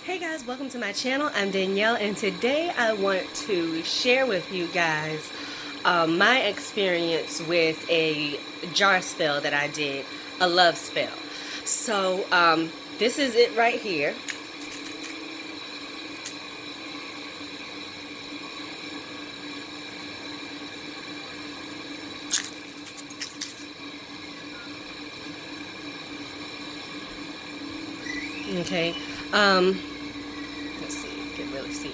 Hey guys, welcome to my channel. I'm Danielle, and today I want to share with you guys my experience with a jar spell that I did, a love spell. So this is it right here. Okay, let's see, you can really see.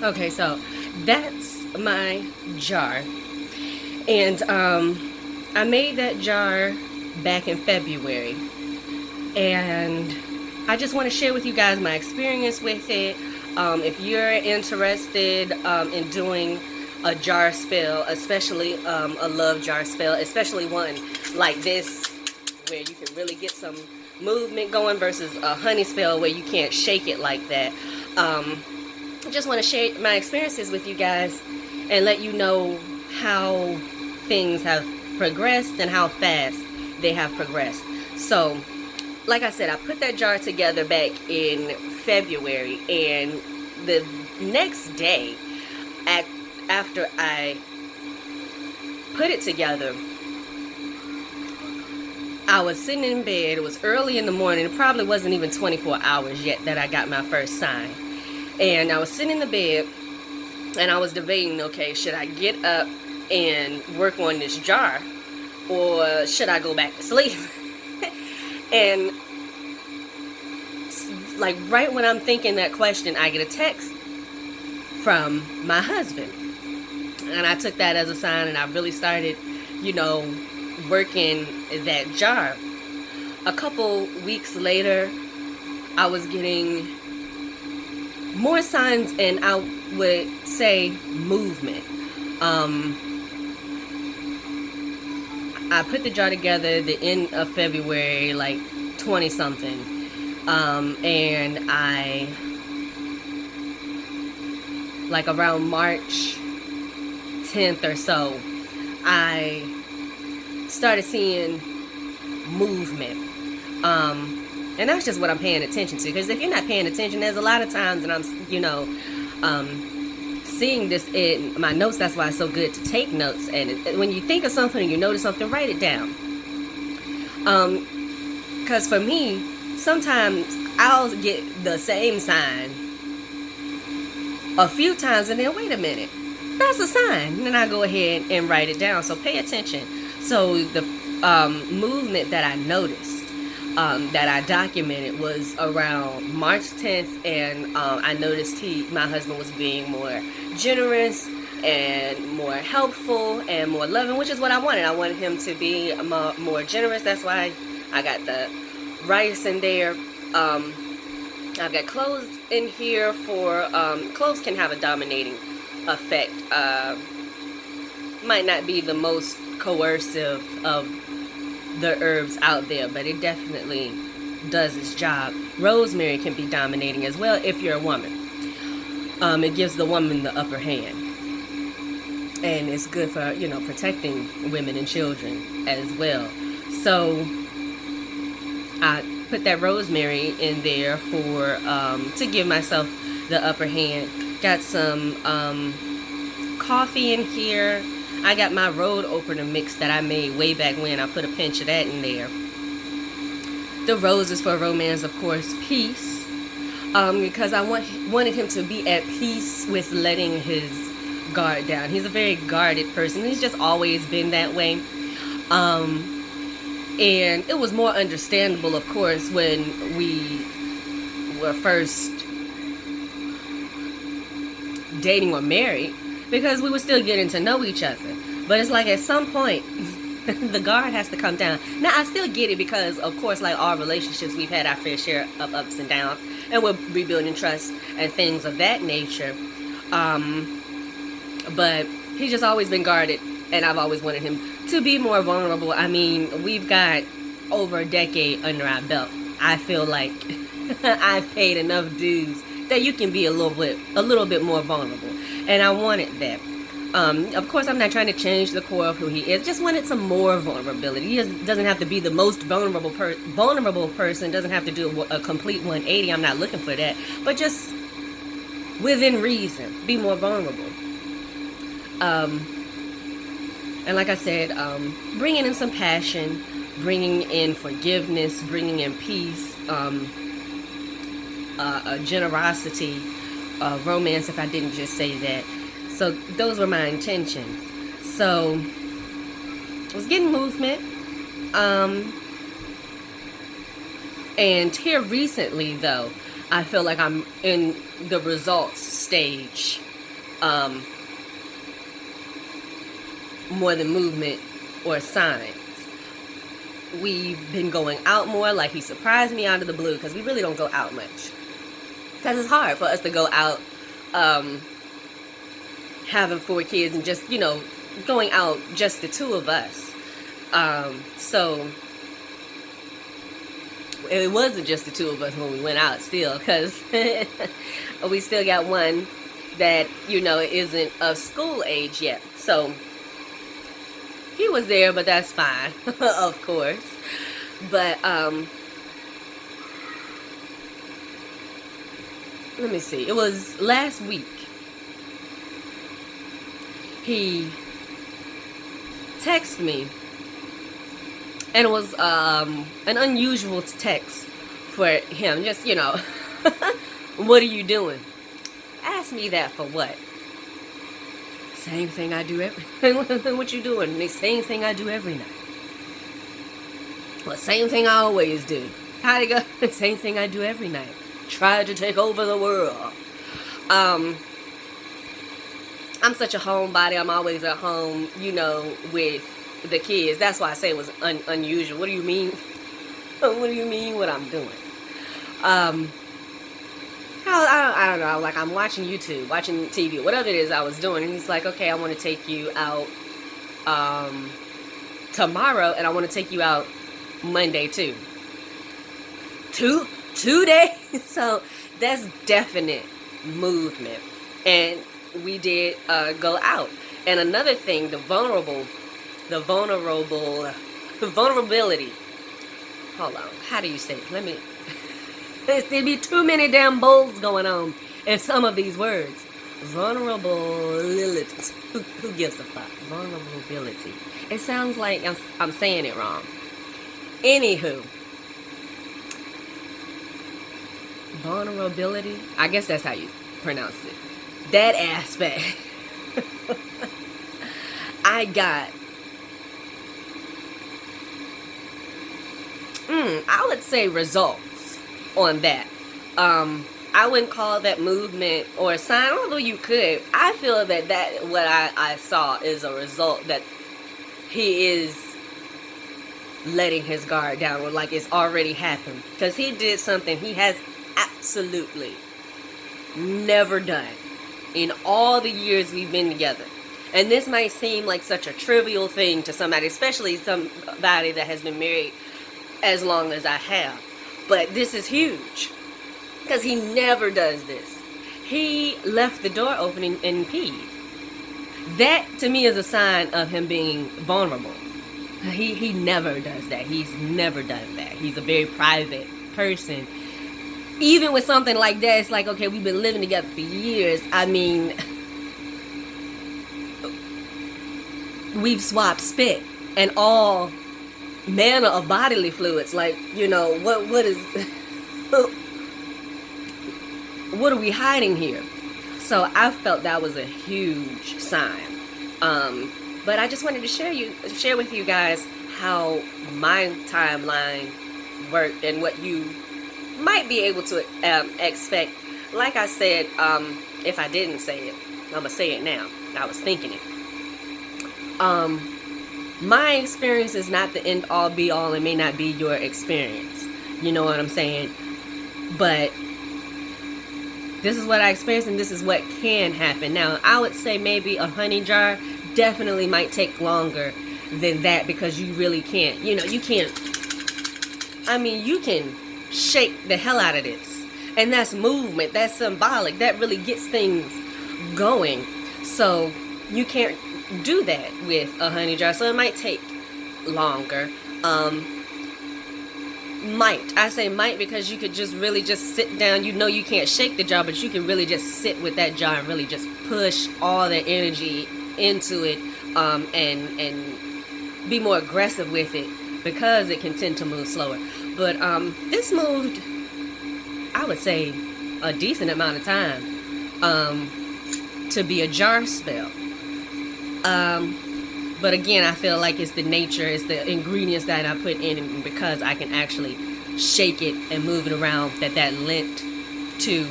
Okay, so that's my jar, and I made that jar back in February, and I just want to share with you guys my experience with it. If you're interested in doing a jar spell, especially a love jar spell, especially one like this where you can really get some movement going versus a honey spell where you can't shake it like that. I just want to share my experiences with you guys and let you know how things have progressed and how fast they have progressed. So like I said, I put that jar together back in February, and the next day after I put it together, I was sitting in bed. It was early in the morning. It probably wasn't even 24 hours yet that I got my first sign. And I was sitting in the bed and I was debating, okay, should I get up and work on this jar or should I go back to sleep? And like right when I'm thinking that question, I get a text from my husband. And I took that as a sign, and I really started, working that jar. A couple weeks later, I was getting more signs, and I would say movement. I put the jar together the end of February, like 20 something. And I, like around March 10th or so, I started seeing movement. And that's just what I'm paying attention to. Because if you're not paying attention, there's a lot of times that I'm, seeing this in my notes. That's why it's so good to take notes. And when you think of something and you notice something, write it down. Because for me, sometimes I'll get the same sign a few times and then wait a minute, that's a sign. And then I go ahead and write it down. So pay attention. So the movement that I noticed, that I documented, was around March 10th, and I noticed my husband was being more generous and more helpful and more loving, which is what I wanted. I wanted him to be more generous. That's why I got the rice in there. I've got clothes in here for clothes can have a dominating effect. Might not be the most coercive of the herbs out there, but it definitely does its job. Rosemary can be dominating as well if you're a woman. It gives the woman the upper hand, and it's good for protecting women and children as well. So I put that rosemary in there for to give myself the upper hand. Got some coffee in here. I got my road opener mix that I made way back when. I put a pinch of that in there. The rose is for romance, of course. Peace, because I wanted him to be at peace with letting his guard down. He's a very guarded person. He's just always been that way. And it was more understandable, of course, when we were first dating or married, because we were still getting to know each other. But it's like at some point, the guard has to come down. Now, I still get it because, of course, like all relationships, we've had our fair share of ups and downs, and we're rebuilding trust and things of that nature. But he's just always been guarded, and I've always wanted him to be more vulnerable. I mean, we've got over a decade under our belt. I feel like I've paid enough dues that you can be a little bit more vulnerable, and I wanted that. Of course, I'm not trying to change the core of who he is. Just wanted some more vulnerability. He doesn't have to be the most vulnerable person. Doesn't have to do a complete 180. I'm not looking for that. But just within reason, be more vulnerable. And like I said, bringing in some passion, bringing in forgiveness, bringing in peace, generosity, romance, if I didn't just say that. So those were my intentions. So I was getting movement. And here recently, though, I feel like I'm in the results stage. More than movement or signs. We've been going out more. Like, he surprised me out of the blue, because we really don't go out much. Because it's hard for us to go out having 4 kids and just, going out just the 2 of us. So it wasn't just the 2 of us when we went out still, because we still got one that, isn't of school age yet. So he was there, but that's fine, of course. But, let me see. It was last week. He texted me, and it was an unusual text for him. Just, what are you doing? Ask me that for what? Same thing I do every. What you doing? The same thing I do every night. Well, same thing I always do. How'd it go? The same thing I do every night. Try to take over the world. I'm such a homebody. I'm always at home, with the kids. That's why I say it was unusual. What do you mean? What do you mean what I'm doing? I don't know. Like, I'm watching YouTube, watching TV, whatever it is I was doing. And he's like, okay, I want to take you out tomorrow, and I want to take you out Monday too. Two days? So that's definite movement. And we did go out. And another thing, the vulnerability. Hold on. How do you say it? Let me... There'd be too many damn bowls going on in some of these words. Vulnerability. Who gives a fuck? Vulnerability. It sounds like I'm saying it wrong. Anywho. Vulnerability. I guess that's how you pronounce it. That aspect. I got... I would say results on that. I wouldn't call that movement or a sign, although you could. I feel that what I saw is a result that he is letting his guard down, or like it's already happened. Because he did something he has absolutely never done in all the years we've been together. And this might seem like such a trivial thing to somebody, especially somebody that has been married as long as I have. But this is huge, because he never does this. He left the door open and peed. That, to me, is a sign of him being vulnerable. He never does that. He's never done that. He's a very private person. Even with something like that, it's like, okay, we've been living together for years. I mean, we've swapped spit and all manner of bodily fluids. Like, what is... what are we hiding here? So I felt that was a huge sign. But I just wanted to share with you guys how my timeline worked and what you might be able to expect. Like I said, if I didn't say it, I'm gonna say it now. I was thinking it. My experience is not the end all be all. It may not be your experience. You know what I'm saying? But this is what I experienced, and this is what can happen. Now, I would say maybe a honey jar definitely might take longer than that, because you really can't. You can't. I mean, you can shake the hell out of this. And that's movement. That's symbolic. That really gets things going. So you can't do that with a honey jar, so it might take longer. I say might because you could just really just sit down. You know you can't shake the jar, but you can really just sit with that jar and really just push all the energy into it, and be more aggressive with it, because it can tend to move slower. But this moved, I would say, a decent amount of time to be a jar spell. But again, I feel like it's the nature, it's the ingredients that I put in, and because I can actually shake it and move it around, that lent to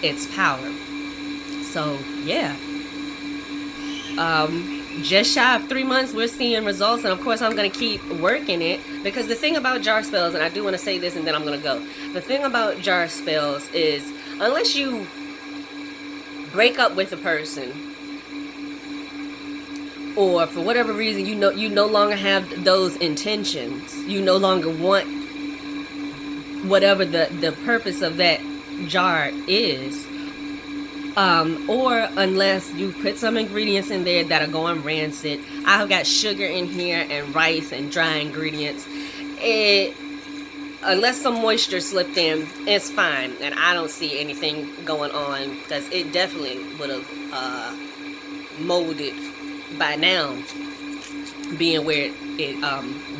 its power. So yeah, just shy of 3 months, we're seeing results, and of course I'm going to keep working it, because the thing about jar spells, and I do want to say this and then I'm going to go, the thing about jar spells is, unless you break up with a person, or for whatever reason you no longer have those intentions, you no longer want whatever the purpose of that jar is, or unless you put some ingredients in there that are going rancid. I've got sugar in here and rice and dry ingredients. Unless some moisture slipped in, it's fine, and I don't see anything going on, because it definitely would have molded by now, being where it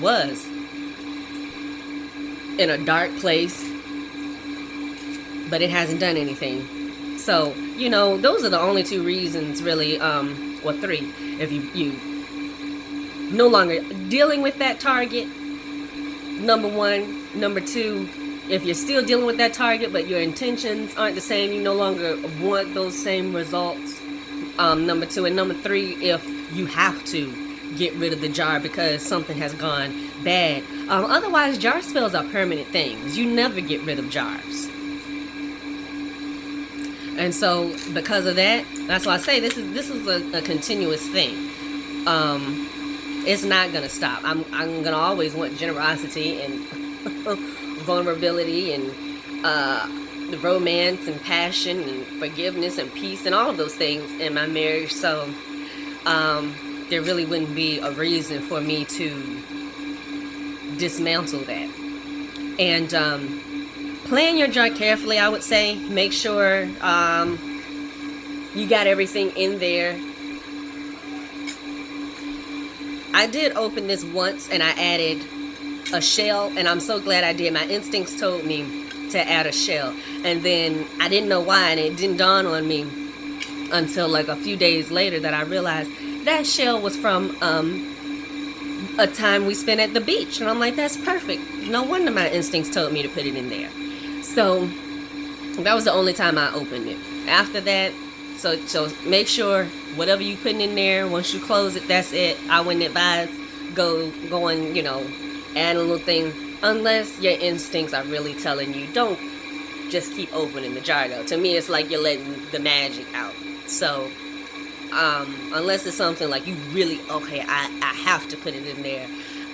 was in a dark place, but it hasn't done anything. So, you know, those are the only two reasons really, or three. If you no longer dealing with that target, number one. Number two, if you're still dealing with that target but your intentions aren't the same, you no longer want those same results, number two. And number three, if you have to get rid of the jar because something has gone bad. Otherwise, jar spells are permanent things. You never get rid of jars. And so because of that, that's why I say this is a continuous thing. It's not gonna stop. I'm gonna always want generosity and vulnerability and romance and passion and forgiveness and peace and all of those things in my marriage. So there really wouldn't be a reason for me to dismantle that. And plan your jar carefully, I would say. Make sure you got everything in there. I did open this once and I added a shell, and I'm so glad I did. My instincts told me to add a shell, and then I didn't know why, and it didn't dawn on me until like a few days later that I realized that shell was from a time we spent at the beach. And I'm like, that's perfect. No wonder my instincts told me to put it in there. So that was the only time I opened it. After that, so make sure whatever you putting in there, once you close it, that's it. I wouldn't advise going, you know, add a little thing, unless your instincts are really telling you. Don't just keep opening the jar though. To me, it's like you're letting the magic out. So unless it's something like you really, okay, I have to put it in there,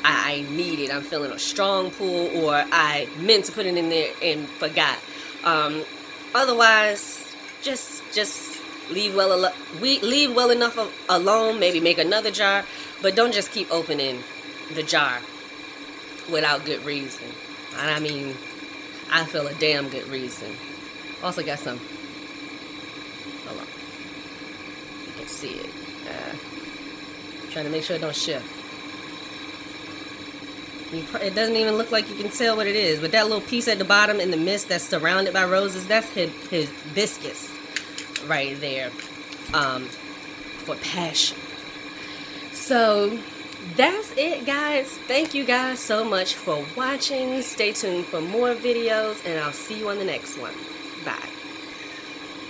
I need it, I'm feeling a strong pull, or I meant to put it in there and forgot. Otherwise, just leave well enough alone. Maybe make another jar, but don't just keep opening the jar without good reason. And I mean, I feel a damn good reason. Also got some, hold on, you can see it. Trying to make sure it don't shift. It doesn't even look like you can tell what it is, but that little piece at the bottom in the mist that's surrounded by roses, that's his hibiscus right there, for passion. So that's it, guys. Thank you guys so much for watching. Stay tuned for more videos, and I'll see you on the next one. Bye.